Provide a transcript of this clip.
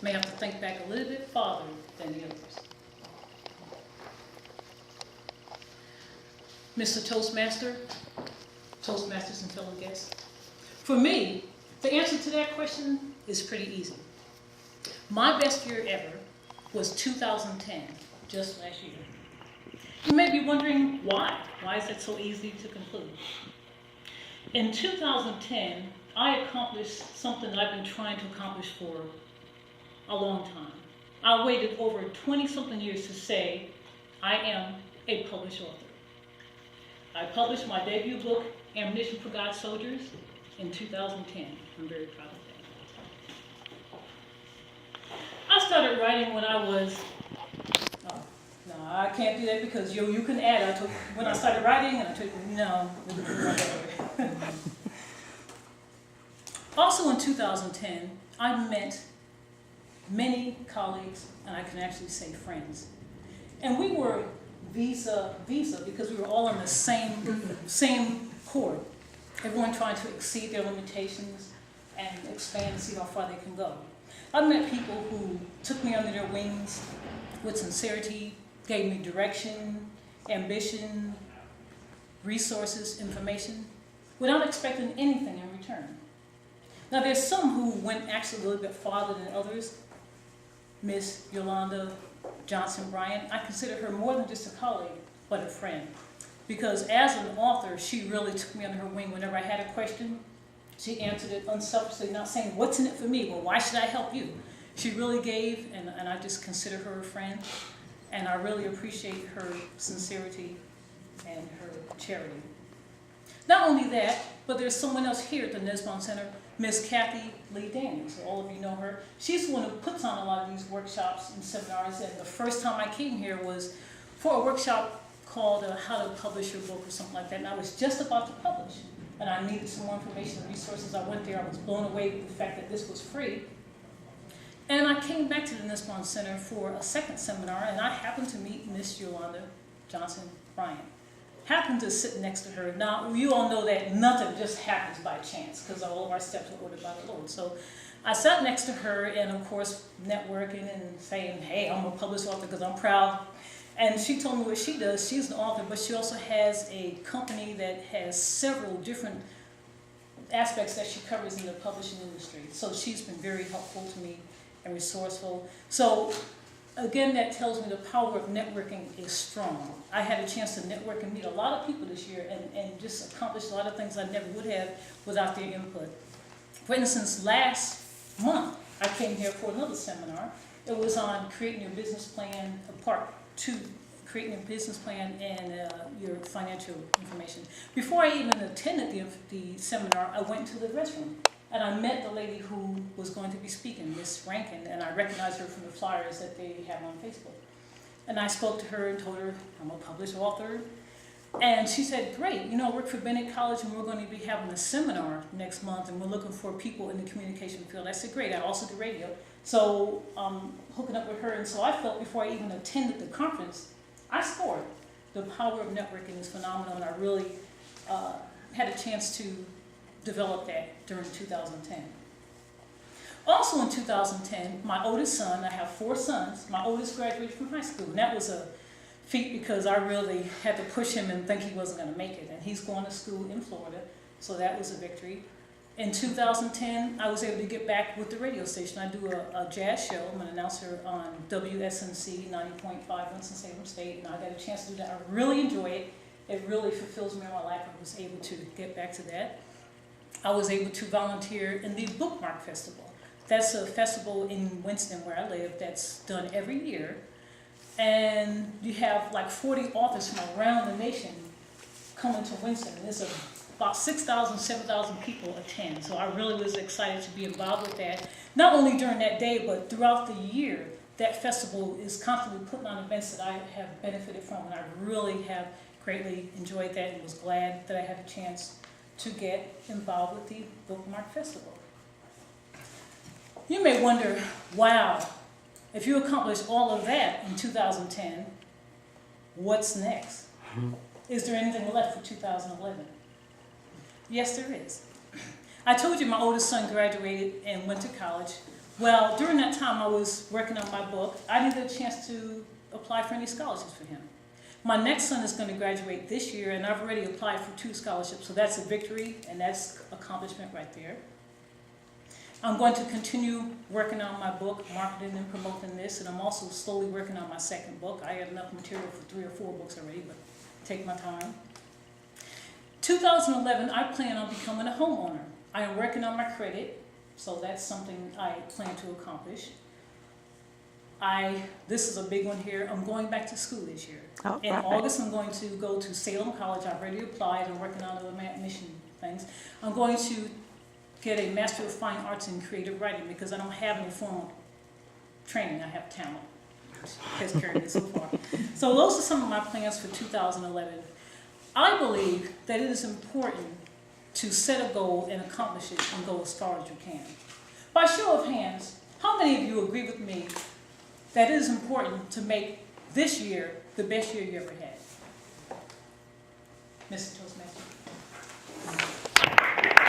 may have to think back a little bit farther than the others. Mr. Toastmasters and fellow guests. For me, the answer to that question is pretty easy. My best year ever was 2010, just last year. You may be wondering why. Why is that so easy to conclude? In 2010, I accomplished something that I've been trying to accomplish for a long time. I waited over 20-something years to say I am a published author. I published my debut book, Ammunition for God's Soldiers, in 2010. I'm very proud of that. I started writing when I was, no, I can't do that because you can add. When I started writing, and I took, no. Also in 2010, I met many colleagues, and I can actually say friends. And we were visa because we were all on the same chord. Everyone trying to exceed their limitations and expand and see how far they can go. I've met people who took me under their wings with sincerity, gave me direction, ambition, resources, information, without expecting anything in return. Now there's some who went actually a little bit farther than others. Miss Yolanda Johnson Bryant, I consider her more than just a colleague, but a friend. Because as an author, she really took me under her wing whenever I had a question. She answered it unselfishly, not saying, what's in it for me? Well, why should I help you? She really gave, and I just consider her a friend. And I really appreciate her sincerity and her charity. Not only that, but there's someone else here at the Nesbon Center, Miss Kathy Lee Daniels. All of you know her. She's the one who puts on a lot of these workshops and seminars. And the first time I came here was for a workshop called How to Publish Your Book or something like that. And I was just about to publish. And I needed some more information and resources. I went there. I was blown away with the fact that this was free. And I came back to the Nesbon Center for a second seminar, and I happened to meet Miss Yolanda Johnson Bryant. Happened to sit next to her. Now, you all know that nothing just happens by chance, because all of our steps are ordered by the Lord. So I sat next to her, and of course, networking and saying, hey, I'm a published author because I'm proud. And she told me what she does. She's an author, but she also has a company that has several different aspects that she covers in the publishing industry. So she's been very helpful to me and resourceful. So again, that tells me the power of networking is strong. I had a chance to network and meet a lot of people this year and just accomplish a lot of things I never would have without their input. For instance, last month, I came here for another seminar. It was on creating your business plan, part 2, creating your business plan and your financial information. Before I even attended the seminar, I went to the restroom. And I met the lady who was going to be speaking, Miss Rankin, and I recognized her from the flyers that they have on Facebook. And I spoke to her and told her I'm a published author. And she said, great, you know, I work for Bennett College and we're going to be having a seminar next month and we're looking for people in the communication field. I said, great, I also do radio. So I'm hooking up with her, and so I felt before I even attended the conference, I scored. The power of networking is phenomenal, and I really had a chance to developed that during 2010. Also in 2010, my oldest son, I have 4 sons, my oldest graduated from high school, and that was a feat because I really had to push him and think he wasn't going to make it, and he's going to school in Florida, so that was a victory. In 2010, I was able to get back with the radio station. I do a jazz show. I'm an announcer on WSNC 90.5 Winston-Salem State, and I got a chance to do that. I really enjoy it. It really fulfills me in my life. I was able to get back to that. I was able to volunteer in the Bookmark Festival. That's a festival in Winston where I live that's done every year. And you have like 40 authors from around the nation coming to Winston. There's about 6,000, 7,000 people attend. So I really was excited to be involved with that. Not only during that day, but throughout the year, that festival is constantly putting on events that I have benefited from. And I really have greatly enjoyed that and was glad that I had a chance to get involved with the Bookmark Festival. You may wonder, wow, if you accomplish all of that in 2010, what's next? Is there anything left for 2011? Yes, there is. I told you my oldest son graduated and went to college. Well, during that time I was working on my book, I didn't get a chance to apply for any scholarships for him. My next son is going to graduate this year, and I've already applied for 2 scholarships, so that's a victory, and that's accomplishment right there. I'm going to continue working on my book, marketing and promoting this, and I'm also slowly working on my second book. I have enough material for 3 or 4 books already, but take my time. 2011, I plan on becoming a homeowner. I am working on my credit, so that's something I plan to accomplish. This is a big one here. I'm going back to school this year. Oh, In right. August, I'm going to go to Salem College. I've already applied. I'm working on the admission things. I'm going to get a Master of Fine Arts in Creative Writing because I don't have any formal training. I have talent. Has carried me so far. So those are some of my plans for 2011. I believe that it is important to set a goal and accomplish it and go as far as you can. By show of hands, how many of you agree with me that it is important to make this year the best year you ever had? Mr. Toastmaster.